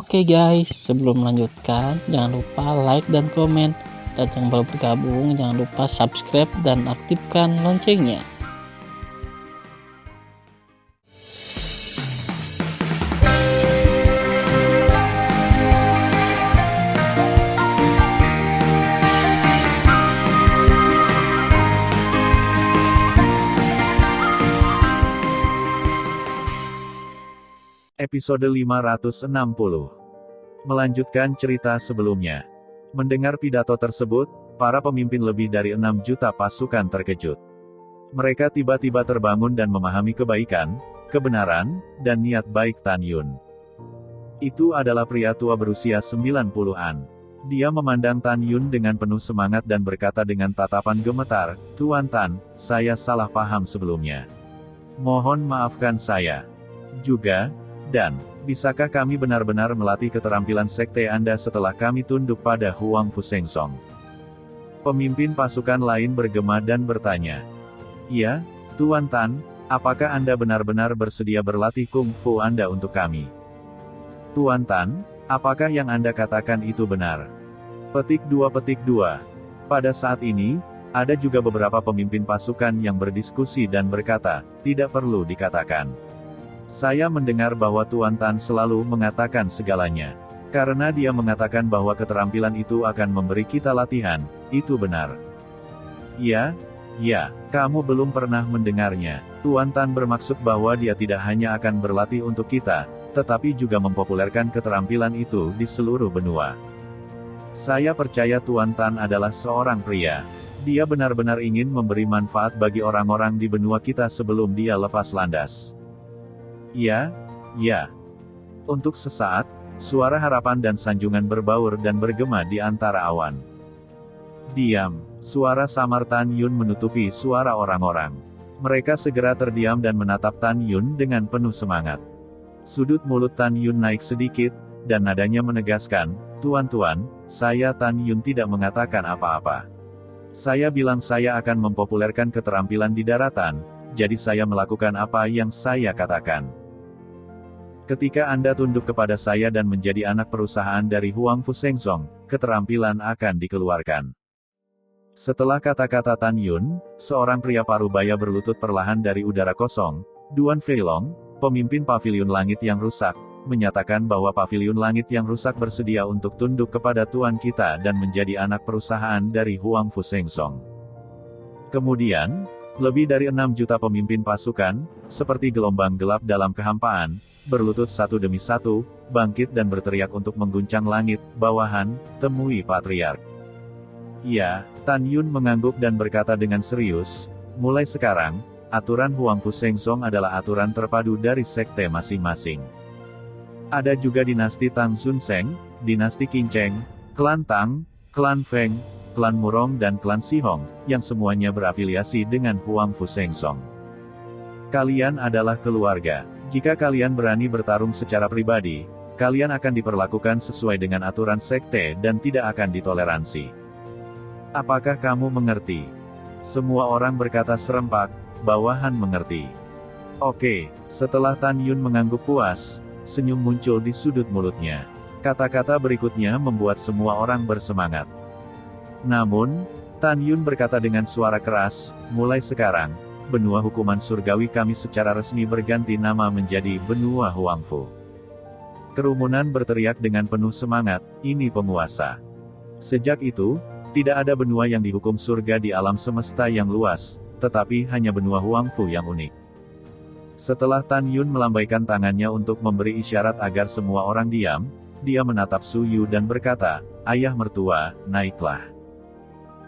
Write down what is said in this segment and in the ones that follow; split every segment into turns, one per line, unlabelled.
Oke guys, sebelum melanjutkan, jangan lupa like dan komen. Dan yang baru bergabung, jangan lupa subscribe dan aktifkan loncengnya.
Episode 560. Melanjutkan cerita sebelumnya. Mendengar pidato tersebut, para pemimpin lebih dari 6 juta pasukan terkejut. Mereka tiba-tiba terbangun dan memahami kebaikan, kebenaran, dan niat baik Tan Yun. Itu adalah pria tua berusia 90-an. Dia memandang Tan Yun dengan penuh semangat dan berkata dengan tatapan gemetar, "Tuan Tan, saya salah paham sebelumnya. Mohon maafkan saya. Juga, dan, bisakah kami benar-benar melatih keterampilan sekte Anda setelah kami tunduk pada Huang Fu Sengsong?" Pemimpin pasukan lain bergema dan bertanya, "Ya, Tuan Tan, apakah Anda benar-benar bersedia berlatih Kung Fu Anda untuk kami?" "Tuan Tan, apakah yang Anda katakan itu benar?" Petik 2. Pada saat ini, ada juga beberapa pemimpin pasukan yang berdiskusi dan berkata, "Tidak perlu dikatakan. Saya mendengar bahwa Tuan Tan selalu mengatakan segalanya. Karena dia mengatakan bahwa keterampilan itu akan memberi kita latihan, itu benar." Ya, kamu belum pernah mendengarnya. Tuan Tan bermaksud bahwa dia tidak hanya akan berlatih untuk kita, tetapi juga mempopulerkan keterampilan itu di seluruh benua. Saya percaya Tuan Tan adalah seorang pria. Dia benar-benar ingin memberi manfaat bagi orang-orang di benua kita sebelum dia lepas landas. Ya. Untuk sesaat, suara harapan dan sanjungan berbaur dan bergema di antara awan. Diam, suara samar Tan Yun menutupi suara orang-orang. Mereka segera terdiam dan menatap Tan Yun dengan penuh semangat. Sudut mulut Tan Yun naik sedikit, dan nadanya menegaskan, "Tuan-tuan, saya Tan Yun tidak mengatakan apa-apa. Saya bilang saya akan mempopulerkan keterampilan di daratan, jadi saya melakukan apa yang saya katakan. Ketika Anda tunduk kepada saya dan menjadi anak perusahaan dari Huang Fu Sengsong, keterampilan akan dikeluarkan." Setelah kata-kata Tan Yun, seorang pria parubaya berlutut perlahan dari udara kosong, Duan Feilong, pemimpin pavilion langit yang rusak, menyatakan bahwa pavilion langit yang rusak bersedia untuk tunduk kepada Tuan kita dan menjadi anak perusahaan dari Huang Fu Sengsong. Kemudian, lebih dari 6 juta pemimpin pasukan, seperti gelombang gelap dalam kehampaan, berlutut satu demi satu, bangkit dan berteriak untuk mengguncang langit, "Bawahan, temui Patriark." Ya, Tan Yun mengangguk dan berkata dengan serius, "Mulai sekarang, aturan Huang Fu Sengsong adalah aturan terpadu dari sekte masing-masing. Ada juga dinasti Tang Sun Seng, dinasti Qin Cheng, klan Tang, klan Feng, klan Murong dan klan Sihong, yang semuanya berafiliasi dengan Huang Fu Sengsong. Kalian adalah keluarga. Jika kalian berani bertarung secara pribadi, kalian akan diperlakukan sesuai dengan aturan sekte dan tidak akan ditoleransi. Apakah kamu mengerti?" Semua orang berkata serempak, "Bawahan mengerti." Oke, setelah Tan Yun mengangguk puas, senyum muncul di sudut mulutnya. Kata-kata berikutnya membuat semua orang bersemangat. Namun, Tan Yun berkata dengan suara keras, "Mulai sekarang, benua hukuman surgawi kami secara resmi berganti nama menjadi benua Huang Fu." Kerumunan berteriak dengan penuh semangat, "Ini penguasa." Sejak itu, tidak ada benua yang dihukum surga di alam semesta yang luas, tetapi hanya benua Huang Fu yang unik. Setelah Tan Yun melambaikan tangannya untuk memberi isyarat agar semua orang diam, dia menatap Su Yu dan berkata, "Ayah mertua, naiklah."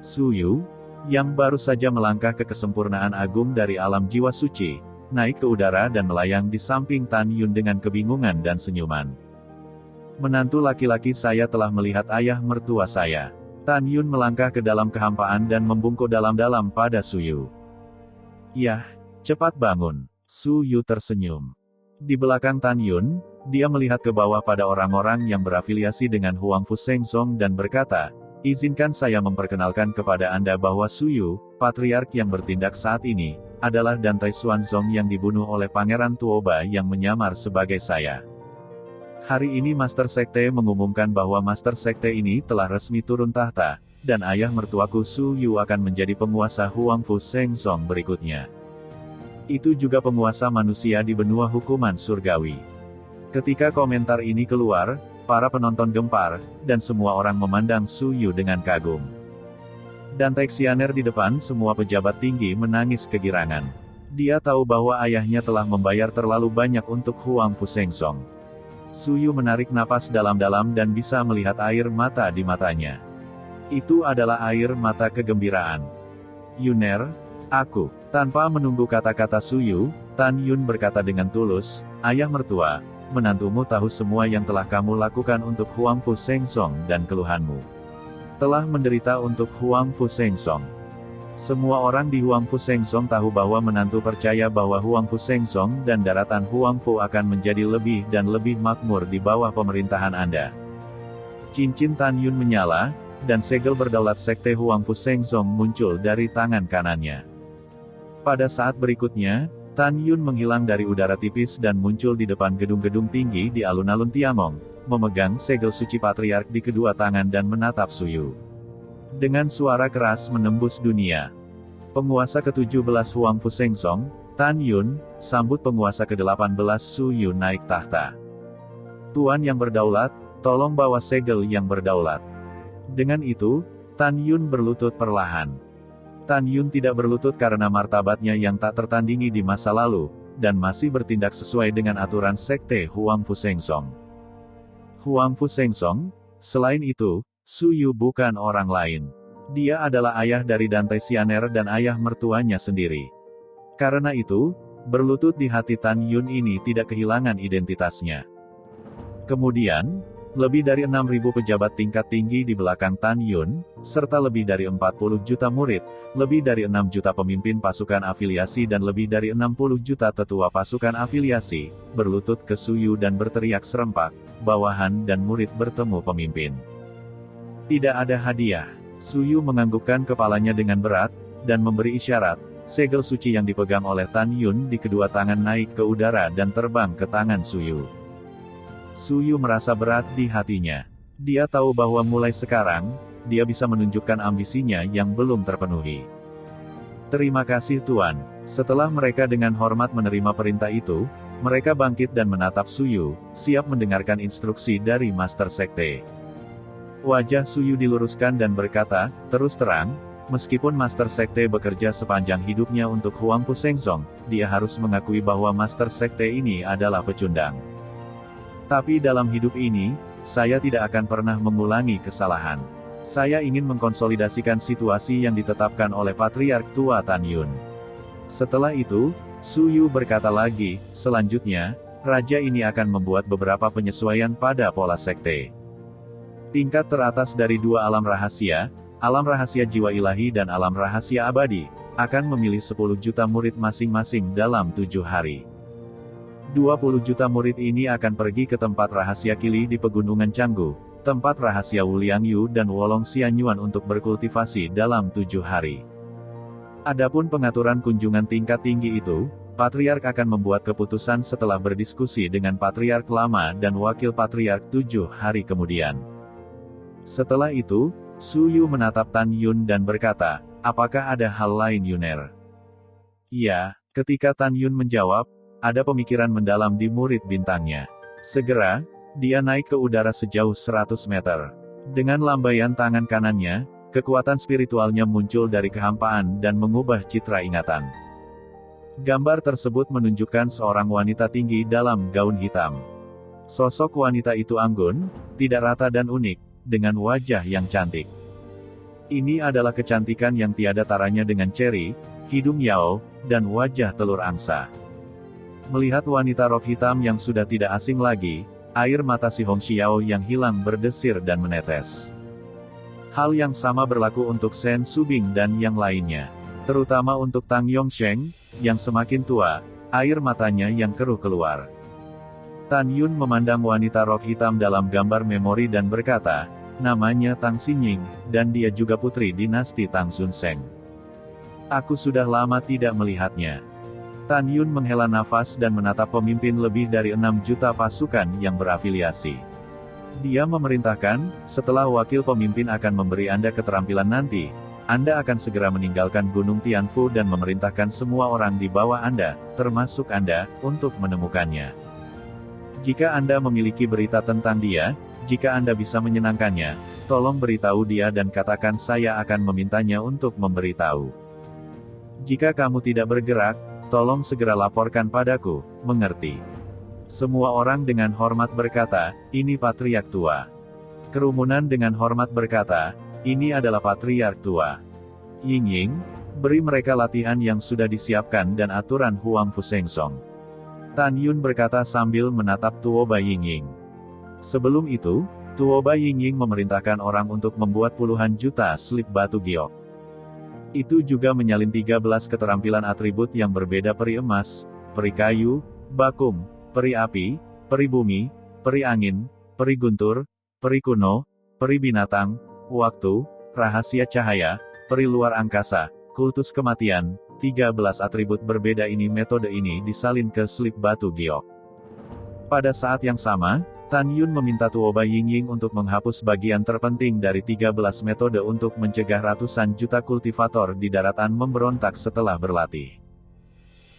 Su Yu, yang baru saja melangkah ke kesempurnaan agung dari alam jiwa suci, naik ke udara dan melayang di samping Tan Yun dengan kebingungan dan senyuman. "Menantu laki-laki saya telah melihat ayah mertua saya." Tan Yun melangkah ke dalam kehampaan dan membungkuk dalam-dalam pada Su Yu. "Yah, cepat bangun." Su Yu tersenyum. Di belakang Tan Yun, dia melihat ke bawah pada orang-orang yang berafiliasi dengan Huang Fu Sengsong dan berkata, "Izinkan saya memperkenalkan kepada Anda bahwa Su Yu, patriark yang bertindak saat ini, adalah Dantai Xuanzong yang dibunuh oleh Pangeran Tuoba yang menyamar sebagai saya." Hari ini Master Sekte mengumumkan bahwa Master Sekte ini telah resmi turun tahta, dan ayah mertuaku Su Yu akan menjadi penguasa Huangfu Sheng Song berikutnya. Itu juga penguasa manusia di benua hukuman surgawi. Ketika komentar ini keluar, para penonton gempar, dan semua orang memandang Su Yu dengan kagum. Dan Taexianer di depan semua pejabat tinggi menangis kegirangan. Dia tahu bahwa ayahnya telah membayar terlalu banyak untuk Huangfu Sheng Song. Su Yu menarik napas dalam-dalam dan bisa melihat air mata di matanya. Itu adalah air mata kegembiraan. Yuner, aku. Tanpa menunggu kata-kata Su Yu, Tan Yun berkata dengan tulus, ayah mertua, menantumu tahu semua yang telah kamu lakukan untuk Huangfu Sheng Song dan keluhanmu. Telah menderita untuk Huangfu Sheng Song. Semua orang di Huangfu Sheng Song tahu bahwa menantu percaya bahwa Huangfu Sheng Song dan daratan Huangfu akan menjadi lebih dan lebih makmur di bawah pemerintahan Anda. Cincin Tan Yun menyala, dan segel berdaulat sekte Huangfu Sheng Song muncul dari tangan kanannya. Pada saat berikutnya, Tan Yun menghilang dari udara tipis dan muncul di depan gedung-gedung tinggi di alun-alun Tiangong, memegang segel suci patriark di kedua tangan dan menatap Su Yu. Dengan suara keras menembus dunia. Penguasa ke-17 Huangfu Sheng Song, Tan Yun, sambut penguasa ke-18 Su Yu naik tahta. Tuan yang berdaulat, tolong bawa segel yang berdaulat. Dengan itu, Tan Yun berlutut perlahan. Tan Yun tidak berlutut karena martabatnya yang tak tertandingi di masa lalu, dan masih bertindak sesuai dengan aturan sekte Huangfu Sheng Song. Huangfu Sheng Song, selain itu, Su Yu bukan orang lain. Dia adalah ayah dari Dan Taexianer dan ayah mertuanya sendiri. Karena itu, berlutut di hati Tan Yun ini tidak kehilangan identitasnya. Kemudian, lebih dari 6.000 pejabat tingkat tinggi di belakang Tan Yun, serta lebih dari 40 juta murid, lebih dari 6 juta pemimpin pasukan afiliasi dan lebih dari 60 juta tetua pasukan afiliasi, berlutut ke Su Yu dan berteriak serempak, bawahan dan murid bertemu pemimpin. Tidak ada hadiah. Su Yu menganggukkan kepalanya dengan berat, dan memberi isyarat, segel suci yang dipegang oleh Tan Yun di kedua tangan naik ke udara dan terbang ke tangan Su Yu. Su Yu merasa berat di hatinya. Dia tahu bahwa mulai sekarang, dia bisa menunjukkan ambisinya yang belum terpenuhi. Terima kasih Tuan. Setelah mereka dengan hormat menerima perintah itu, mereka bangkit dan menatap Su Yu, siap mendengarkan instruksi dari Master Sekte. Wajah Su Yu diluruskan dan berkata, terus terang, meskipun Master Sekte bekerja sepanjang hidupnya untuk Huangfu Sheng Song, dia harus mengakui bahwa Master Sekte ini adalah pecundang. Tapi dalam hidup ini, saya tidak akan pernah mengulangi kesalahan. Saya ingin mengkonsolidasikan situasi yang ditetapkan oleh Patriark Tua Tan Yun. Setelah itu, Su Yu berkata lagi, selanjutnya, raja ini akan membuat beberapa penyesuaian pada pola sekte. Tingkat teratas dari dua alam rahasia jiwa ilahi dan alam rahasia abadi, akan memilih 10 juta murid masing-masing dalam 7 hari. 20 juta murid ini akan pergi ke tempat rahasia Kili di Pegunungan Canggu, tempat rahasia Wuliang Yu dan Wolong Xianyuan untuk berkultivasi dalam 7 hari. Adapun pengaturan kunjungan tingkat tinggi itu, Patriark akan membuat keputusan setelah berdiskusi dengan Patriark Lama dan Wakil Patriark 7 hari kemudian. Setelah itu, Su Yu menatap Tan Yun dan berkata, apakah ada hal lain Yuner? Iya, ketika Tan Yun menjawab, ada pemikiran mendalam di murid bintangnya. Segera, dia naik ke udara sejauh 100 meter. Dengan lambaian tangan kanannya, kekuatan spiritualnya muncul dari kehampaan dan mengubah citra ingatan. Gambar tersebut menunjukkan seorang wanita tinggi dalam gaun hitam. Sosok wanita itu anggun, tidak rata dan unik, dengan wajah yang cantik. Ini adalah kecantikan yang tiada taranya dengan ceri, hidung yao, dan wajah telur angsa. Melihat wanita rok hitam yang sudah tidak asing lagi, air mata si Hong Xiao yang hilang berdesir dan menetes. Hal yang sama berlaku untuk Shen Subing dan yang lainnya. Terutama untuk Tang Yongsheng, yang semakin tua, air matanya yang keruh keluar. Tan Yun memandang wanita rok hitam dalam gambar memori dan berkata, namanya Tang Xinying, dan dia juga putri dinasti Tang Xunseng. Aku sudah lama tidak melihatnya. Tan Yun menghela nafas dan menatap pemimpin lebih dari 6 juta pasukan yang berafiliasi. Dia memerintahkan, setelah wakil pemimpin akan memberi Anda keterampilan nanti, Anda akan segera meninggalkan Gunung Tianfu dan memerintahkan semua orang di bawah Anda, termasuk Anda, untuk menemukannya. Jika Anda memiliki berita tentang dia, jika Anda bisa menyenangkannya, tolong beritahu dia dan katakan saya akan memintanya untuk memberitahu. Jika kamu tidak bergerak, tolong segera laporkan padaku, mengerti? Semua orang dengan hormat berkata, ini patriark tua. Kerumunan dengan hormat berkata, ini adalah patriark tua. Ying, beri mereka latihan yang sudah disiapkan dan aturan Huang Fu Sengsong. Tan Yun berkata sambil menatap Tuo Bai Ying. Sebelum itu, Tuo Bai Ying memerintahkan orang untuk membuat puluhan juta slip batu giok. Itu juga menyalin 13 keterampilan atribut yang berbeda: peri emas, peri kayu, bakum, peri api, peri bumi, peri angin, peri guntur, peri kuno, peri binatang, waktu, rahasia cahaya, peri luar angkasa, kultus kematian. 13 atribut berbeda ini. Metode ini disalin ke slip batu giok. Pada saat yang sama, Tan Yun meminta Tuo Bai Ying untuk menghapus bagian terpenting dari 13 metode untuk mencegah ratusan juta kultivator di daratan memberontak setelah berlatih.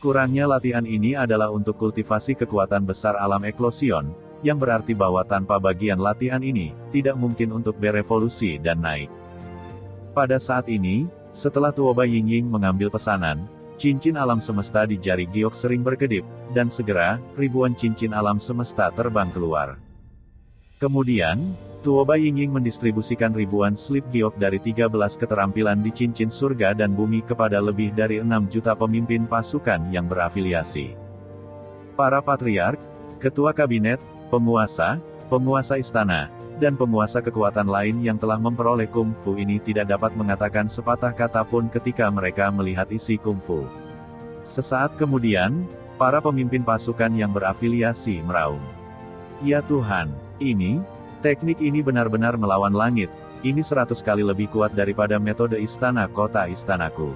Kurangnya latihan ini adalah untuk kultivasi kekuatan besar alam eklosion, yang berarti bahwa tanpa bagian latihan ini, tidak mungkin untuk berevolusi dan naik. Pada saat ini, setelah Tuo Bai Ying mengambil pesanan, cincin alam semesta di jari giok sering berkedip, dan segera, ribuan cincin alam semesta terbang keluar. Kemudian, Tuo Bai Ying mendistribusikan ribuan slip giok dari 13 keterampilan di cincin surga dan bumi kepada lebih dari 6 juta pemimpin pasukan yang berafiliasi. Para patriark, ketua kabinet, penguasa istana, dan penguasa kekuatan lain yang telah memperoleh kungfu ini tidak dapat mengatakan sepatah kata pun ketika mereka melihat isi kungfu. Sesaat kemudian, para pemimpin pasukan yang berafiliasi meraung. Ya Tuhan, teknik ini benar-benar melawan langit, ini 100 kali lebih kuat daripada metode istana kota istanaku.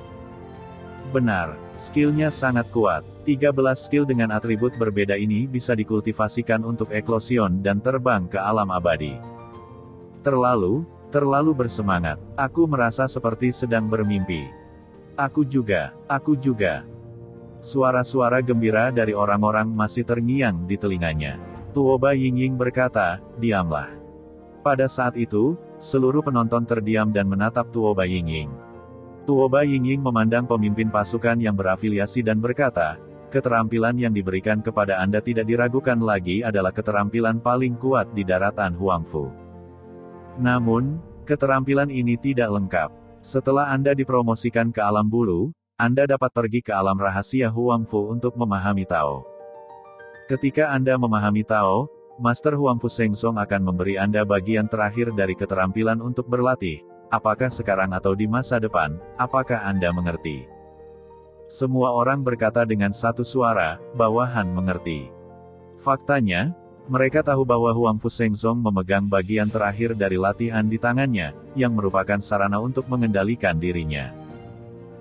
Benar, skillnya sangat kuat. 13 skill dengan atribut berbeda ini bisa dikultivasikan untuk eklosion dan terbang ke alam abadi. Terlalu bersemangat. Aku merasa seperti sedang bermimpi. Aku juga. Suara-suara gembira dari orang-orang masih terngiang di telinganya. Tuo Bai Ying berkata, diamlah. Pada saat itu, seluruh penonton terdiam dan menatap Tuo Bai Ying. Tuo Bai Ying memandang pemimpin pasukan yang berafiliasi dan berkata, keterampilan yang diberikan kepada Anda tidak diragukan lagi adalah keterampilan paling kuat di daratan Huangfu. Namun, keterampilan ini tidak lengkap. Setelah Anda dipromosikan ke alam bulu, Anda dapat pergi ke alam rahasia Huangfu untuk memahami Tao. Ketika Anda memahami Tao, Master Huangfu Sengsong akan memberi Anda bagian terakhir dari keterampilan untuk berlatih. Apakah sekarang atau di masa depan, apakah Anda mengerti? Semua orang berkata dengan satu suara, bawahan mengerti. Faktanya, mereka tahu bahwa Huangfu Sengsong memegang bagian terakhir dari latihan di tangannya, yang merupakan sarana untuk mengendalikan dirinya.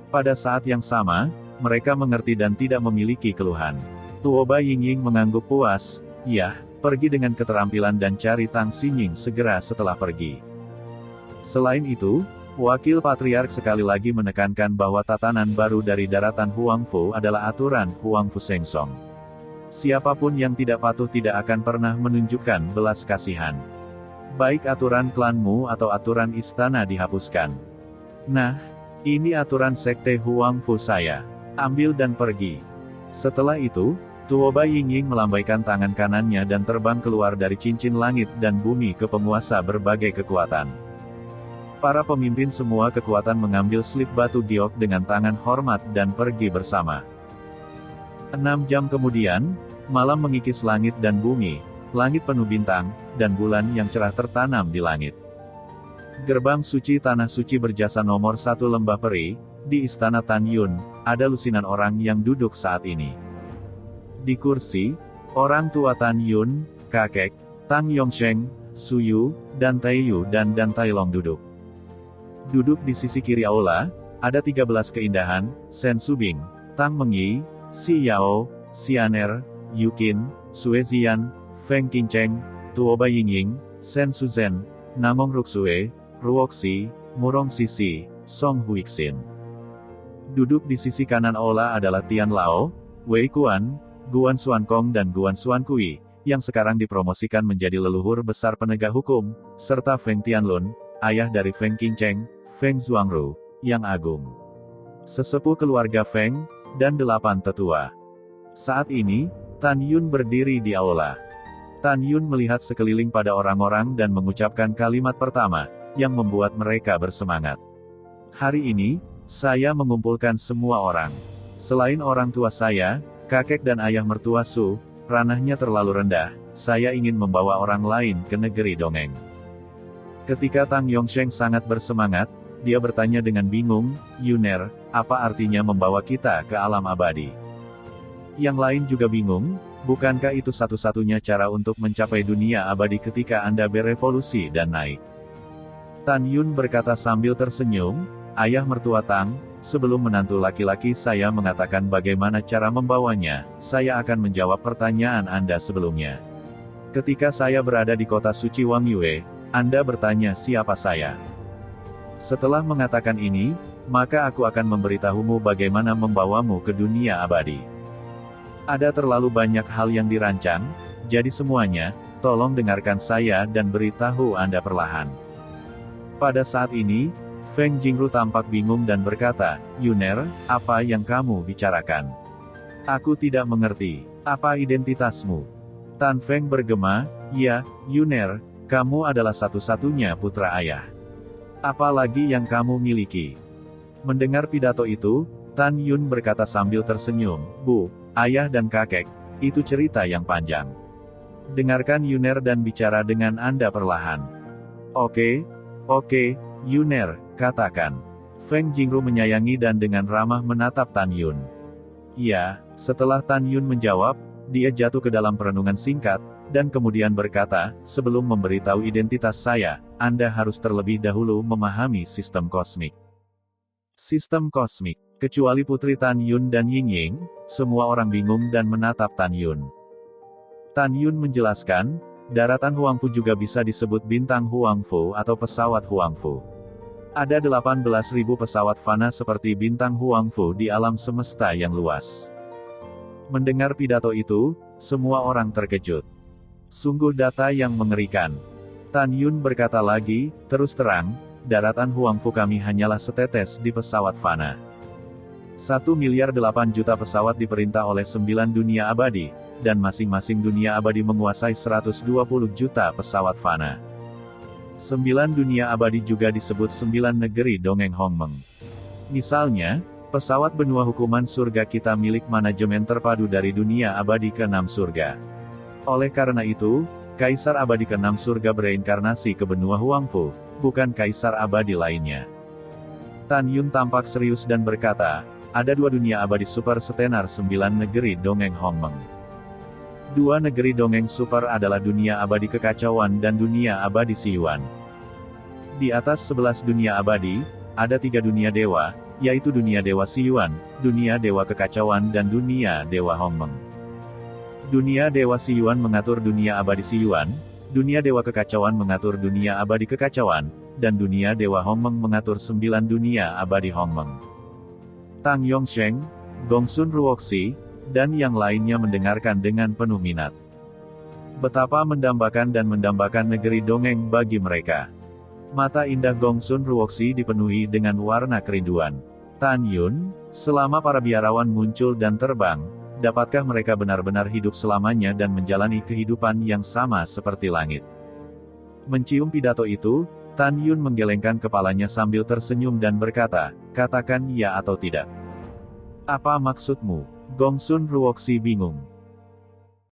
Pada saat yang sama, mereka mengerti dan tidak memiliki keluhan. Tuo Bai Ying mengangguk puas, ya, pergi dengan keterampilan dan cari Tang Xinying segera setelah pergi. Selain itu, Wakil Patriark sekali lagi menekankan bahwa tatanan baru dari daratan Huangfu adalah aturan Huangfu Sengsong. Siapapun yang tidak patuh tidak akan pernah menunjukkan belas kasihan. Baik aturan klanmu atau aturan istana dihapuskan. Nah, ini aturan sekte Huangfu saya. Ambil dan pergi. Setelah itu, Tuo Bai Ying melambaikan tangan kanannya dan terbang keluar dari cincin langit dan bumi ke penguasa berbagai kekuatan. Para pemimpin semua kekuatan mengambil slip batu giok dengan tangan hormat dan pergi bersama. 6 jam kemudian, malam mengikis langit dan bumi, langit penuh bintang, dan bulan yang cerah tertanam di langit. Gerbang suci tanah suci berjasa nomor 1 lembah peri, di istana Tan Yun, ada lusinan orang yang duduk saat ini. Di kursi, orang tua Tan Yun, kakek, Tang Yongsheng, Suyu, dan Taiyu dan Tailong duduk. Duduk di sisi kiri aula, ada 13 keindahan, Sen Subing, Tang Mengyi, Si Yao, Xianer, Yukin, Sue Zian, Feng Qingcheng, Tuo Baiying, Shen Suzhen, Namong Ruxue, Ruoxi, Murong Sisi, Song Huixin. Duduk di sisi kanan Aula adalah Tian Lao, Wei Kuan, Guan Xuankong dan Guan Xuankui, yang sekarang dipromosikan menjadi leluhur besar penegak hukum, serta Feng Tianlun, ayah dari Feng Qingcheng, Feng Zhuangru, yang agung. Sesepuh keluarga Feng, dan 8 tetua. Saat ini, Tan Yun berdiri di aula. Tan Yun melihat sekeliling pada orang-orang dan mengucapkan kalimat pertama, yang membuat mereka bersemangat. Hari ini, saya mengumpulkan semua orang. Selain orang tua saya, kakek dan ayah mertua Su, ranahnya terlalu rendah, saya ingin membawa orang lain ke negeri dongeng. Ketika Tang Yongsheng sangat bersemangat, dia bertanya dengan bingung, Yuner, apa artinya membawa kita ke alam abadi? Yang lain juga bingung, bukankah itu satu-satunya cara untuk mencapai dunia abadi ketika Anda berevolusi dan naik? Tan Yun berkata sambil tersenyum, ayah mertua Tang, sebelum menantu laki-laki saya mengatakan bagaimana cara membawanya, saya akan menjawab pertanyaan Anda sebelumnya. Ketika saya berada di kota suci Wang Yue, Anda bertanya siapa saya. Setelah mengatakan ini, maka aku akan memberitahumu bagaimana membawamu ke dunia abadi. Ada terlalu banyak hal yang dirancang, jadi semuanya, tolong dengarkan saya dan beritahu Anda perlahan. Pada saat ini, Feng Jingru tampak bingung dan berkata, Yuner, apa yang kamu bicarakan? Aku tidak mengerti. Apa identitasmu? Tan Feng bergema, ya, Yuner, kamu adalah satu-satunya putra ayah. Apa lagi yang kamu miliki? Mendengar pidato itu, Tan Yun berkata sambil tersenyum, Bu, ayah dan kakek, itu cerita yang panjang. Dengarkan Yuner dan bicara dengan Anda perlahan. Oke, Yuner, katakan. Feng Jingru menyayangi dan dengan ramah menatap Tan Yun. Ya, setelah Tan Yun menjawab, dia jatuh ke dalam perenungan singkat, dan kemudian berkata, sebelum memberitahu identitas saya, Anda harus terlebih dahulu memahami sistem kosmik. Sistem kosmik. Kecuali putri Tan Yun dan Ying Ying, semua orang bingung dan menatap Tan Yun. Tan Yun menjelaskan, daratan Huangfu juga bisa disebut bintang Huangfu atau pesawat Huangfu. Ada 18.000 pesawat fana seperti bintang Huangfu di alam semesta yang luas. Mendengar pidato itu, semua orang terkejut. Sungguh data yang mengerikan. Tan Yun berkata lagi, terus terang, daratan Huangfu kami hanyalah setetes di pesawat fana. 1,8 miliar pesawat diperintah oleh 9 dunia abadi, dan masing-masing dunia abadi menguasai 120 juta pesawat fana. 9 dunia abadi juga disebut 9 negeri dongeng Hongmeng. Misalnya, pesawat benua hukuman surga kita milik manajemen terpadu dari dunia abadi ke-6 surga. Oleh karena itu, Kaisar abadi ke-6 surga bereinkarnasi ke benua Huangfu, bukan Kaisar abadi lainnya. Tan Yun tampak serius dan berkata, ada 2 dunia abadi super setenar 9 negeri dongeng Hongmeng. 2 negeri dongeng super adalah dunia abadi kekacauan dan dunia abadi Siyuan. Di atas 11 dunia abadi, ada 3 dunia dewa, yaitu dunia dewa Siyuan, dunia dewa kekacauan dan dunia dewa Hongmeng. Dunia dewa Siyuan mengatur dunia abadi Siyuan, dunia dewa kekacauan mengatur dunia abadi kekacauan, dan dunia dewa Hongmeng mengatur 9 dunia abadi Hongmeng. Tang Yongsheng, Gongsun Ruoxi, dan yang lainnya mendengarkan dengan penuh minat. Betapa mendambakan dan mendambakan negeri dongeng bagi mereka. Mata indah Gongsun Ruoxi dipenuhi dengan warna kerinduan. Tan Yun, selama para biarawan muncul dan terbang, dapatkah mereka benar-benar hidup selamanya dan menjalani kehidupan yang sama seperti langit? Mencium pidato itu, Tan Yun menggelengkan kepalanya sambil tersenyum dan berkata, katakan ya atau tidak. Apa maksudmu? Gongsun Ruoxi bingung.